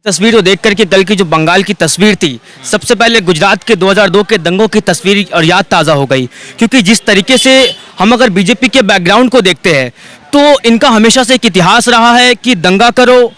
तस्वीर को देख करके कल की जो बंगाल की तस्वीर थी, सबसे पहले गुजरात के 2002 के दंगों की तस्वीर और याद ताज़ा हो गई। क्योंकि जिस तरीके से हम अगर बीजेपी के बैकग्राउंड को देखते हैं तो इनका हमेशा से एक इतिहास रहा है कि दंगा करो,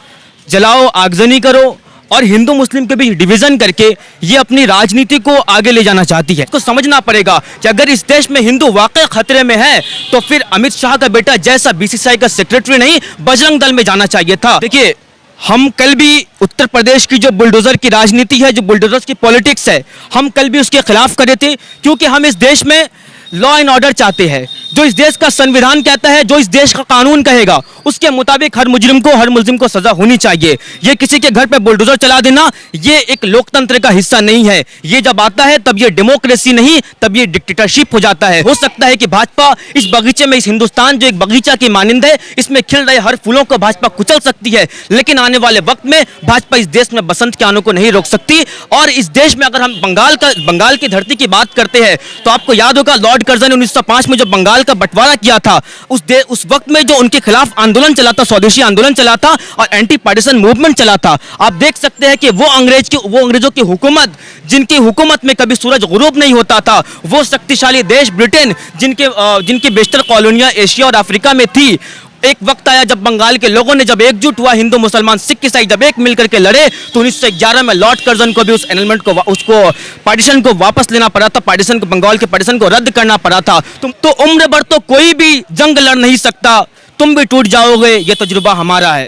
जलाओ, आगजनी करो और हिंदू मुस्लिम के बीच डिवीजन करके ये अपनी राजनीति को आगे ले जाना चाहती है। इसको समझना पड़ेगा कि अगर इस देश में हिंदू वाकई खतरे में है तो फिर अमित शाह का बेटा जैसा बीसीसीआई का सेक्रेटरी नहीं, बजरंग दल में जाना चाहिए था। देखिए, हम कल भी उत्तर प्रदेश की जो बुलडोजर की राजनीति है, जो बुलडोजर की पॉलिटिक्स है, हम कल भी उसके खिलाफ करे थे। क्योंकि हम इस देश में लॉ एंड ऑर्डर चाहते हैं। जो इस देश का संविधान कहता है, जो इस देश का कानून कहेगा, उसके मुताबिक हर मुजरिम को सजा होनी चाहिए। ये किसी के घर पे बुलडोजर चला देना ये एक लोकतंत्र का हिस्सा नहीं है। ये जब आता है तब ये डेमोक्रेसी नहीं, तब ये डिक्टेटरशिप हो जाता है। हो सकता है कि भाजपा इस बगीचे में, इस हिंदुस्तान जो एक बगीचा की मानिंद है, इसमें खिल रहे हर फूलों को भाजपा कुचल सकती है, लेकिन आने वाले वक्त में भाजपा इस देश में बसंत के आने को नहीं रोक सकती। और इस देश में अगर हम बंगाल की धरती की बात करते हैं तो आपको याद होगा लॉर्ड कर्जन ने 1905 में जो बंगाल का बंटवारा किया था, उस वक्त में जो उनके खिलाफ आंदोलन चला था, स्वदेशी आंदोलन चला था और एंटी पार्टीशन मूवमेंट चला था। आप देख सकते हैं कि वो अंग्रेजों की हुकूमत, जिनकी हुकूमत में कभी सूरज गुरूब नहीं होता था, वो शक्तिशाली देश ब्रिटेन, जिनकी बेशतर कॉलोनियां एशिया और अफ्रीका में थी, एक वक्त आया जब बंगाल के लोगों ने जब एकजुट हुआ, हिंदू मुसलमान सिख ईसाई जब एक मिलकर के लड़े, तो 1911 में लॉर्ड कर्जन को भी उस एनलमेंट को, उसको पार्टीशन को वापस लेना पड़ा था, पार्टीशन को, बंगाल के पार्टीशन को रद्द करना पड़ा था। तुम तो उम्र भर तो कोई भी जंग लड़ नहीं सकता, तुम भी टूट जाओगे, ये तजुर्बा हमारा है।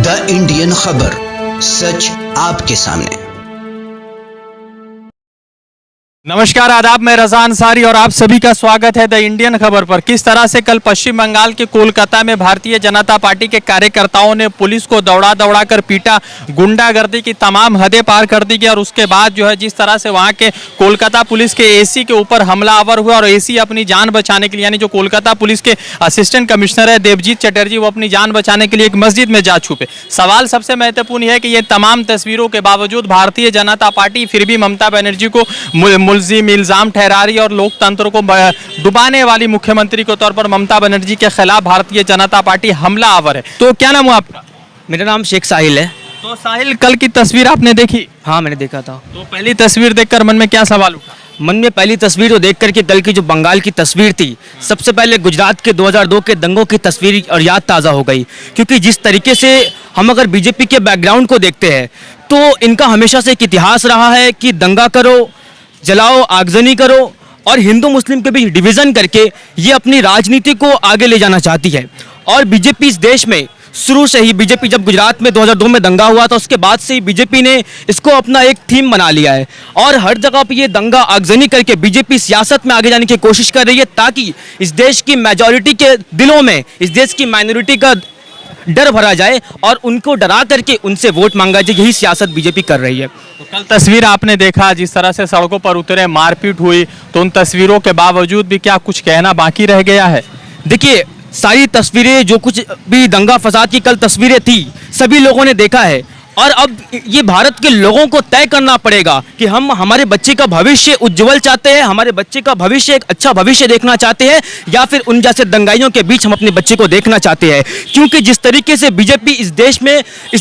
द इंडियन खबर, सच आपके सामने। नमस्कार, आदाब, मैं रज़ा अंसारी और आप सभी का स्वागत है द इंडियन खबर पर। किस तरह से कल पश्चिम बंगाल के कोलकाता में भारतीय जनता पार्टी के कार्यकर्ताओं ने पुलिस को दौड़ा कर पीटा, गुंडागर्दी की तमाम हदें पार कर दी गई और उसके बाद जो है जिस तरह से वहां के कोलकाता पुलिस के एसी के ऊपर हमलावर हुआ और एसी अपनी जान बचाने के लिए, यानी जो कोलकाता पुलिस के असिस्टेंट कमिश्नर है देवजीत चटर्जी, वो अपनी जान बचाने के लिए एक मस्जिद में जा छुपे। सवाल सबसे महत्वपूर्ण है कि ये तमाम तस्वीरों के बावजूद भारतीय जनता पार्टी फिर भी ममता बनर्जी को मुल्जिम इल्जाम ठहरा रही और लोकतंत्र को डुबाने वाली मुख्यमंत्री के तौर पर ममता बनर्जी के खिलाफ भारतीय जनता पार्टी हमलावर है। तो क्या नाम हुआ आपका? मेरा नाम शेख साहिल है। तो साहिल, कल की तस्वीर आपने देखी? हाँ, मैंने देखा था। तो पहली तस्वीर देखकर मन में क्या सवाल उठा? मन में पहली तस्वीर को देख करके कल की जो बंगाल की तस्वीर थी, सबसे पहले गुजरात के 2002 के दंगों की तस्वीर और याद ताज़ा हो गई। क्योंकि जिस तरीके से हम अगर बीजेपी के बैकग्राउंड को देखते हैं तो इनका हमेशा से एक इतिहास रहा है कि दंगा करो, जलाओ, आगजनी करो और हिंदू मुस्लिम के बीच डिवीजन करके ये अपनी राजनीति को आगे ले जाना चाहती है। और बीजेपी इस देश में शुरू से ही, बीजेपी जब गुजरात में 2002 में दंगा हुआ था, उसके बाद से ही बीजेपी ने इसको अपना एक थीम बना लिया है और हर जगह पे ये दंगा आगजनी करके बीजेपी सियासत में आगे जाने की कोशिश कर रही है, ताकि इस देश की मेजॉरिटी के दिलों में इस देश की माइनॉरिटी का डर भरा जाए और उनको डरा करके उनसे वोट मांगा जाए। यही सियासत बीजेपी कर रही है। तो कल तस्वीर आपने देखा, जिस तरह से सड़कों पर उतरे, मारपीट हुई, तो उन तस्वीरों के बावजूद भी क्या कुछ कहना बाकी रह गया है? देखिए, सारी तस्वीरें, जो कुछ भी दंगा फसाद की कल तस्वीरें थी, सभी लोगों ने देखा है और अब ये भारत के लोगों को तय करना पड़ेगा कि हम हमारे बच्चे का भविष्य उज्जवल चाहते हैं, हमारे बच्चे का भविष्य एक अच्छा भविष्य देखना चाहते हैं, या फिर उन जैसे दंगाइयों के बीच हम अपने बच्चे को देखना चाहते हैं। क्योंकि जिस तरीके से बीजेपी इस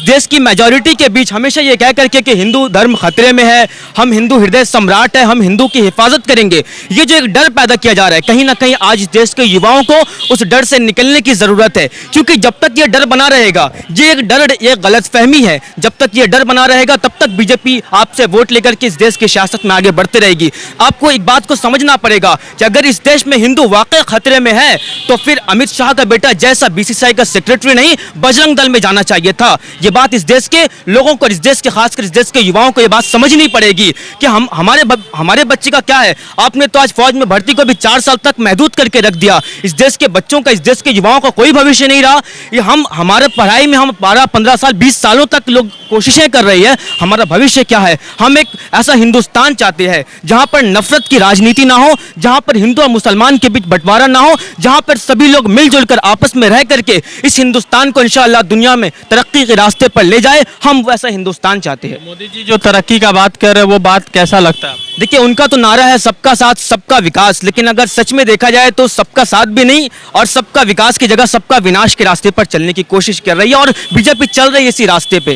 देश की मेजॉरिटी के बीच हमेशा ये कह करके कि हिंदू धर्म खतरे में है, हम हिंदू हृदय सम्राट है, हम हिंदू की हिफाजत करेंगे, ये जो एक डर पैदा किया जा रहा है, कहीं ना कहीं आज इस देश के युवाओं को उस डर से निकलने की ज़रूरत है। क्योंकि जब तक ये डर बना रहेगा, ये एक डर, एक गलतफहमी है, जब तक ये डर बना रहेगा तब तक बीजेपी आपसे वोट लेकर के इस देश की सियासत में आगे बढ़ती रहेगी। आपको एक बात को समझना पड़ेगा कि अगर इस देश में हिंदू वाकई खतरे में है तो फिर अमित शाह का बेटा जैसा बीसीसीआई का सेक्रेटरी नहीं, बजरंग दल में जाना चाहिए था। ये बात इस देश के लोगों को, इस देश के खासकर इस देश के युवाओं को ये बात समझनी पड़ेगी कि हमारे बच्चे का क्या है। आपने तो आज फौज में भर्ती को भी 4 साल तक महदूद करके रख दिया। इस देश के बच्चों का, इस देश के युवाओं का कोई भविष्य नहीं रहा। ये हमारे पढ़ाई में हम 12, 15 साल, 20 सालों तक लोग कोशिश कर रही है। हमारा भविष्य क्या है? हम एक ऐसा हिंदुस्तान चाहते हैं जहां पर नफरत की राजनीति ना हो, जहां पर हिंदू और मुसलमान के बीच बंटवारा ना हो, जहां पर सभी लोग मिलजुल कर आपस में रह करके इस हिंदुस्तान को इंशाअल्लाह दुनिया में तरक्की के रास्ते पर ले जाए। हम वैसा हिंदुस्तान चाहते हैं। मोदी जी जो तरक्की का बात कर रहे हैं, वो बात कैसा लगता है? देखिए, उनका तो नारा है सबका साथ सबका विकास, लेकिन अगर सच में देखा जाए तो सबका साथ भी नहीं और सबका विकास की जगह सबका विनाश के रास्ते पर चलने की कोशिश कर रही है और बीजेपी चल रही है इसी रास्ते पे।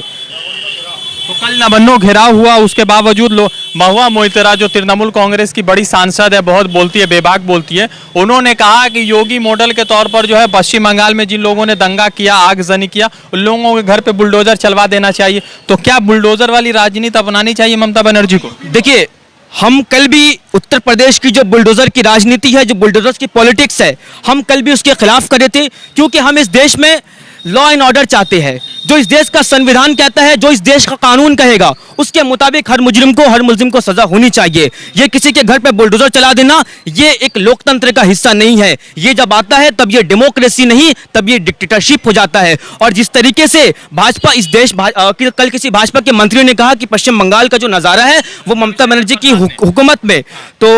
तो कल नबन्नो घेराव हुआ, उसके बावजूद महुआ मोइत्रा जो तृणमूल कांग्रेस की बड़ी सांसद है, बहुत बोलती है, बेबाक बोलती है, उन्होंने कहा कि योगी मॉडल के तौर पर जो है पश्चिम बंगाल में जिन लोगों ने दंगा किया, आगजनी किया, उन लोगों के घर पे बुलडोजर चलवा देना चाहिए। तो क्या बुलडोजर वाली राजनीति अपनानी चाहिए ममता बनर्जी को? देखिए, हम कल भी उत्तर प्रदेश की जो बुलडोजर की राजनीति है, जो बुलडोजर की पॉलिटिक्स है, हम कल भी उसके खिलाफ करे थे, क्योंकि हम इस देश में लॉ एंड ऑर्डर चाहते हैं। जो इस देश का संविधान कहता है, जो इस देश का कानून कहेगा, उसके मुताबिक हर मुजरिम को सजा होनी चाहिए। ये किसी के घर पे बुलडोजर चला देना, ये एक लोकतंत्र का हिस्सा नहीं है। ये जब आता है तब ये डेमोक्रेसी नहीं, तब ये डिक्टेटरशिप हो जाता है। और जिस तरीके से भाजपा इस देश कल किसी भाजपा के मंत्री ने कहा कि पश्चिम बंगाल का जो नज़ारा है वो ममता बनर्जी की हुकूमत में, तो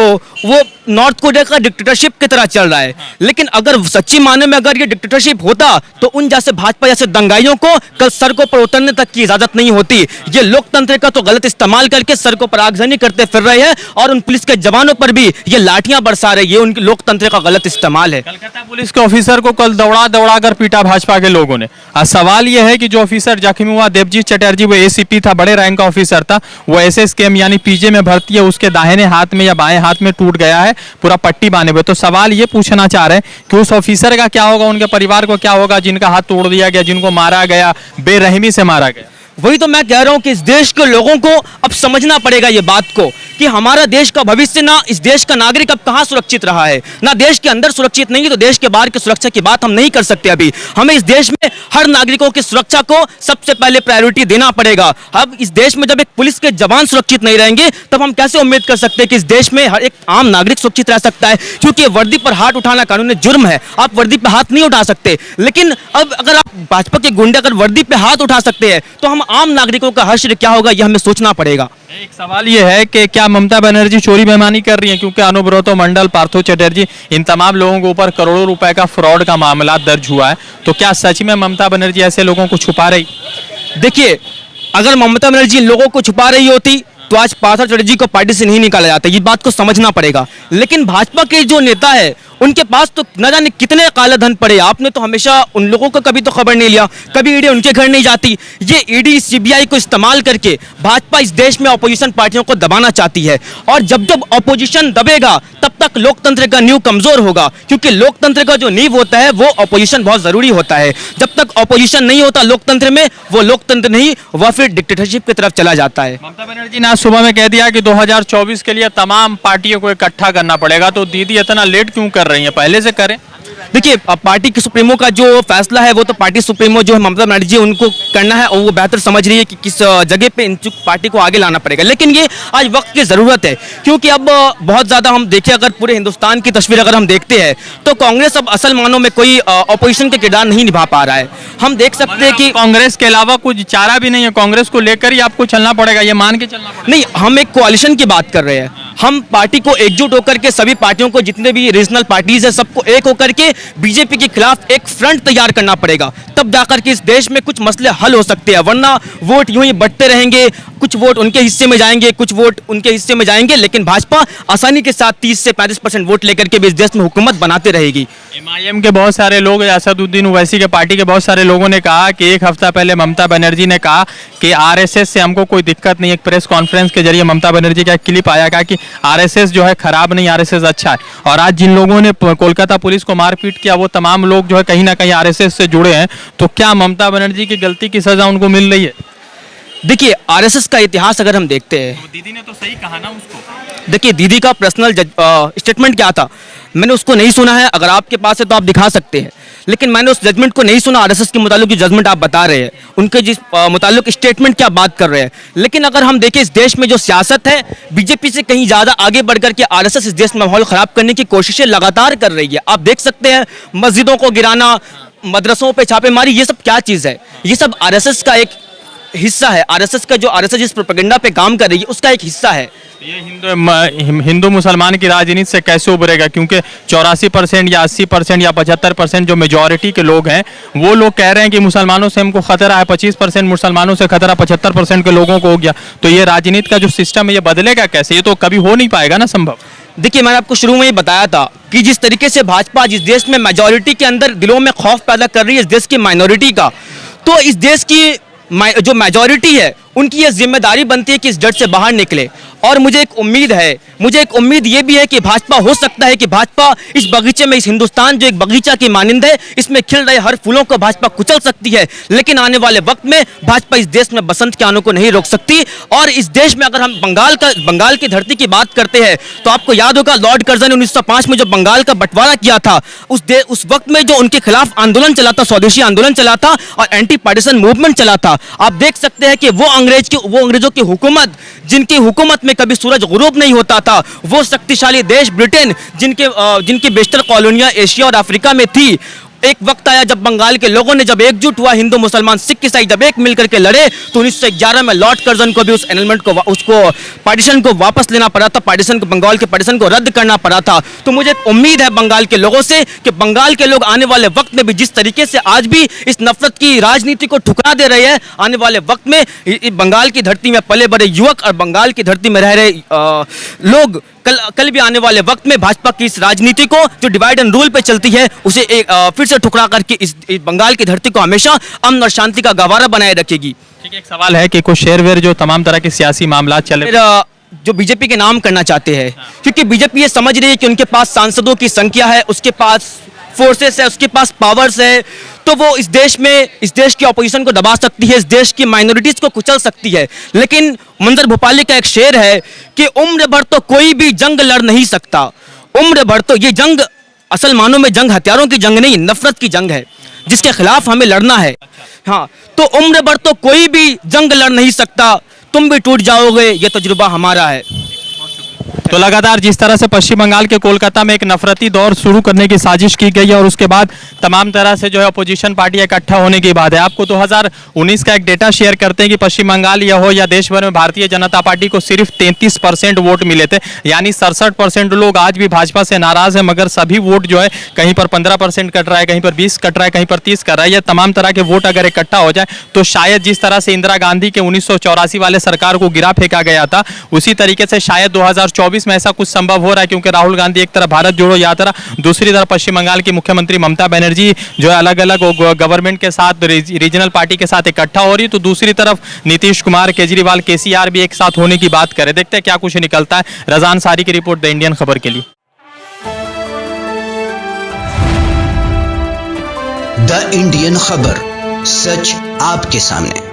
वो नॉर्थ कोरिया का डिक्टेटरशिप की तरह चल रहा है। लेकिन अगर सच्ची माने में अगर ये डिक्टेटरशिप होता तो उन जैसे भाजपा जैसे दंगाइयों को कल सड़कों पर उतरने तक की इजाजत नहीं होती। ये लोकतंत्र का तो गलत इस्तेमाल करके सड़कों पर आगजनी करते फिर रहे हैं और उन पुलिस के जवानों पर भी ये लाठियां बरसा रहे हैं। ये उनके लोकतंत्र का गलत इस्तेमाल है। कलकत्ता पुलिस के ऑफिसर को कल दौड़ा कर पीटा भाजपा के लोगों ने। अब सवाल यह है कि जो ऑफिसर जख्मी हुआ देवजीत चटर्जी, वो एसीपी था, बड़े रैंक का ऑफिसर था, वो एसएसकेएम यानी पीजे में भर्ती है, उसके दाहिने हाथ में या बाएं हाथ में टूट गया है, पूरा पट्टी बांधे हुए। तो सवाल ये पूछना चाह रहे हैं कि उस ऑफिसर का क्या होगा, उनके परिवार को क्या होगा जिनका हाथ तोड़ दिया गया, जिनको मारा गया, बेरहमी से मारा गया। वही तो मैं कह रहा हूं कि इस देश के लोगों को अब समझना पड़ेगा ये बात को कि हमारा देश का भविष्य, ना इस देश का नागरिक अब कहां सुरक्षित रहा है, ना देश के अंदर सुरक्षित नहीं है, तो देश के बाहर की सुरक्षा की बात हम नहीं कर सकते। अभी हमें इस देश में हर नागरिकों की सुरक्षा को सबसे पहले प्रायोरिटी देना पड़ेगा। अब इस देश में जब एक पुलिस के जवान सुरक्षित नहीं रहेंगे तब हम कैसे उम्मीद कर सकते हैं कि इस देश में हर एक आम नागरिक सुरक्षित रह सकता है? क्योंकि वर्दी पर हाथ उठाना कानूनी जुर्म है, आप वर्दी पर हाथ नहीं उठा सकते। लेकिन अब अगर आप भाजपा के गुंडे अगर वर्दी पर हाथ उठा सकते हैं तो हम आम नागरिकों का हश्र क्या होगा, यह हमें सोचना पड़ेगा। एक सवाल यह है कि क्या ममता बनर्जी चोरी बेईमानी कर रही है? क्योंकि अनुब्रतो मंडल, पार्थो चटर्जी, इन तमाम लोगों के ऊपर करोड़ों रुपए का फ्रॉड का मामला दर्ज हुआ है। तो क्या सच में ममता बनर्जी ऐसे लोगों को छुपा रही? देखिए, अगर ममता बनर्जी इन लोगों को छुपा रही होती तो आज पार्थो चटर्जी को पार्टी से नहीं निकाला जाता। ये बात को समझना पड़ेगा। लेकिन भाजपा के जो नेता है उनके पास तो न जाने कितने काला धन पड़े। आपने तो हमेशा उन लोगों का कभी तो खबर नहीं लिया, कभी ईडी उनके घर नहीं जाती। ये ईडी सीबीआई को इस्तेमाल करके भाजपा इस देश में ऑपोजिशन पार्टियों को दबाना चाहती है। और जब जब ऑपोजिशन दबेगा तब तक लोकतंत्र का नींव कमजोर होगा, क्योंकि लोकतंत्र का जो नींव होता है वो ऑपोजिशन बहुत जरूरी होता है। जब तक ऑपोजिशन नहीं होता लोकतंत्र में, वो लोकतंत्र नहीं, वह फिर डिक्टेटरशिप की तरफ चला जाता है। ममता बनर्जी ने आज सुबह में कह दिया कि 2024 के लिए तमाम पार्टियों को इकट्ठा करना पड़ेगा। तो दीदी इतना लेट क्यों कर रही है, पहले से करें। देखिए, पार्टी के सुप्रीमो का जो फैसला है वो तो पार्टी सुप्रीमो जो है ममता बनर्जी, उनको करना है और वो बेहतर समझ रही है कि किस जगह पे इन पार्टी को आगे लाना पड़ेगा। लेकिन ये आज वक्त की ज़रूरत है, क्योंकि अब बहुत ज़्यादा हम देखें, अगर पूरे हिंदुस्तान की तस्वीर अगर हम देखते हैं तो कांग्रेस अब असल मानों में कोई ऑपोजिशन के किरदार नहीं निभा पा रहा है। हम देख सकते हैं कि कांग्रेस के अलावा कुछ चारा भी नहीं है, कांग्रेस को लेकर ही आपको चलना पड़ेगा, ये मान के चलना पड़ेगा। नहीं, हम एक कोalition की बात कर रहे हैं। हम पार्टी को एकजुट होकर के, सभी पार्टियों को, जितने भी रीजनल पार्टीज है, सबको एक होकर के बीजेपी के खिलाफ एक फ्रंट तैयार करना पड़ेगा। तब जाकर के इस देश में कुछ मसले हल हो सकते हैं, वरना वोट यूं ही बढ़ते रहेंगे। कुछ वोट उनके हिस्से में जाएंगे, कुछ वोट उनके हिस्से में जाएंगे, लेकिन भाजपा आसानी के साथ 30 से 35% वोट लेकर के भी इस देश में हुकूमत बनाते रहेगी। एमआईएम के बहुत सारे लोग, असदुद्दीन ओवैसी के पार्टी के बहुत सारे लोगों ने कहा कि एक हफ्ता पहले ममता बनर्जी ने कहा कि आरएसएस से हमको कोई दिक्कत नहीं। एक प्रेस कॉन्फ्रेंस के जरिए ममता बनर्जी का एक क्लिप आया, कहा कि आरएसएस जो है खराब नहीं, आरएसएस अच्छा है। और आज जिन लोगों ने कोलकाता पुलिस को मारपीट किया वो तमाम लोग जो है कहीं ना कहीं आरएसएस से जुड़े हैं। तो क्या ममता बनर्जी की गलती की सजा उनको मिल रही है? देखिए, आरएसएस का इतिहास अगर हम देखते हैं, तो दीदी ने तो सही कहा ना उसको। देखिए, दीदी का पर्सनल स्टेटमेंट क्या था मैंने उसको नहीं सुना है। अगर आपके पास है तो आप दिखा सकते हैं, लेकिन मैंने उस जजमेंट को नहीं सुना। आरएसएस के मुताबिक जो जजमेंट आप बता रहे हैं, उनके जिस मुताबिक स्टेटमेंट क्या बात कर रहे हैं। लेकिन अगर हम देखें, इस देश में जो सियासत है, बीजेपी से कहीं ज़्यादा आगे बढ़कर के आरएसएस इस देश में माहौल ख़राब करने की कोशिशें लगातार कर रही है। आप देख सकते हैं, मस्जिदों को गिराना, मदरसों पे छापेमारी, ये सब क्या चीज़ है? ये सब आरएसएस का एक हिस्सा है, आरएसएस का जो आरएसएस जिस प्रोपेगेंडा पे काम कर रही है उसका एक हिस्सा है। ये हिंदू मुसलमान की राजनीति से कैसे उभरेगा, क्योंकि 84% या 80% या 75% जो मेजॉरिटी के लोग हैं वो लोग कह रहे हैं कि मुसलमानों से हमको खतरा है, 25% मुसलमानों से खतरा 75% के लोगों को हो गया, तो ये राजनीति का जो सिस्टम है ये बदलेगा कैसे? ये तो कभी हो नहीं पाएगा ना संभव। देखिए, मैंने आपको शुरू में ही बताया था कि जिस तरीके से भाजपा जिस देश में मेजॉरिटी के अंदर दिलों में खौफ पैदा कर रही है इस देश की माइनॉरिटी का, तो इस देश की जो मेजॉरिटी है उनकी ये जिम्मेदारी बनती है कि इस डर से बाहर निकले। और मुझे एक उम्मीद ये भी है कि भाजपा, हो सकता है कि भाजपा इस बगीचे में, इस हिंदुस्तान जो एक बगीचा की मानिंद है, इसमें खिल रहे हर फूलों को भाजपा कुचल सकती है, लेकिन आने वाले वक्त में भाजपा इस देश में बसंत के आने को नहीं रोक सकती। और इस देश में अगर हम बंगाल की धरती की बात करते हैं तो आपको याद होगा लॉर्ड कर्जन ने 1905 में जो बंगाल का बंटवारा किया था, उस वक्त में जो उनके खिलाफ आंदोलन चला था, स्वदेशी आंदोलन चला था और एंटी पार्टीशन मूवमेंट चला था। आप देख सकते हैं कि वो अंग्रेजों की हुकूमत, जिनकी हुकूमत में कभी सूरज गुरूब नहीं होता था, वो शक्तिशाली देश ब्रिटेन, जिनकी बेशतर कॉलोनियां एशिया और अफ्रीका में थी, एक वक्त आया जब बंगाल के लोगों ने जब एकजुट हुआ, हिंदू मुसलमान सिख ईसाई जब एक मिलकर के लड़े, तो 1911 में लॉर्ड कर्जन को भी उस एनलमेंट को, उसको पार्टीशन को वापस लेना पड़ा था, बंगाल के पार्टीशन को रद्द करना पड़ा था। तो मुझे उम्मीद है बंगाल के लोगों से कि बंगाल के लोग आने वाले वक्त में भी जिस तरीके से आज भी इस नफरत की राजनीति को ठुकरा दे रहे हैं, आने वाले वक्त में बंगाल की धरती में पले बड़े युवक और बंगाल की धरती में रह रहे लोग कल भी आने वाले वक्त में भाजपा की इस राजनीति को जो डिवाइड एंड रूल पे चलती है उसे फिर से ठुकरा करके इस बंगाल की धरती को हमेशा अमन और शांति का गवारा बनाए रखेगी। ठीक है, एक सवाल है कि कुछ शेर वेर जो तमाम तरह के सियासी मामला चले जो बीजेपी के नाम करना चाहते हैं, क्योंकि बीजेपी ये समझ रही है कि उनके पास सांसदों की संख्या है, उसके पास फोर्सेस है, उसके पास पावर्स है, तो वो इस देश की ऑपोजिशन को दबा सकती है, इस देश की माइनॉरिटीज को कुचल सकती है। लेकिन मंजर भोपाली का एक शेर है कि उम्र भर तो कोई भी जंग लड़ नहीं सकता, उम्र भर तो ये जंग असल मानों में जंग हथियारों की जंग नहीं, नफरत की जंग है जिसके खिलाफ हमें लड़ना है। हाँ, तो उम्र भर तो कोई भी जंग लड़ नहीं सकता, तुम भी टूट जाओगे, ये तजुर्बा हमारा है। तो लगातार जिस तरह से पश्चिम बंगाल के कोलकाता में एक नफरती दौर शुरू करने की साजिश की गई है और उसके बाद तमाम तरह से जो है अपोजिशन पार्टी इकट्ठा होने की बात है। आपको 2019 का एक डेटा शेयर करते हैं कि पश्चिम बंगाल यह हो या देश भर में भारतीय जनता पार्टी को सिर्फ 33% वोट मिले थे, यानी 67% लोग आज भी भाजपा से नाराज है, मगर सभी वोट जो है कहीं पर 15% कट रहा है, कहीं पर 20 कट रहा है, कहीं पर 30 कर रहा है। यह तमाम तरह के वोट अगर इकट्ठा हो जाए तो शायद जिस तरह से इंदिरा गांधी के 1984 वाले सरकार को गिरा फेंका गया था, उसी तरीके से शायद 2024 में ऐसा कुछ संभव हो रहा है, क्योंकि राहुल गांधी एक तरफ भारत जोड़ो यात्रा, दूसरी तरफ पश्चिम बंगाल की मुख्यमंत्री ममता बनर्जी जो है अलग अलग गवर्नमेंट के साथ, रीजनल पार्टी के साथ इकट्ठा हो रही, तो दूसरी तरफ नीतीश कुमार, केजरीवाल, केसीआर भी एक साथ होने की बात करे। देखते हैं क्या कुछ निकलता है। रजान सारी की रिपोर्ट, द इंडियन खबर के लिए। द इंडियन खबर, सच आपके सामने।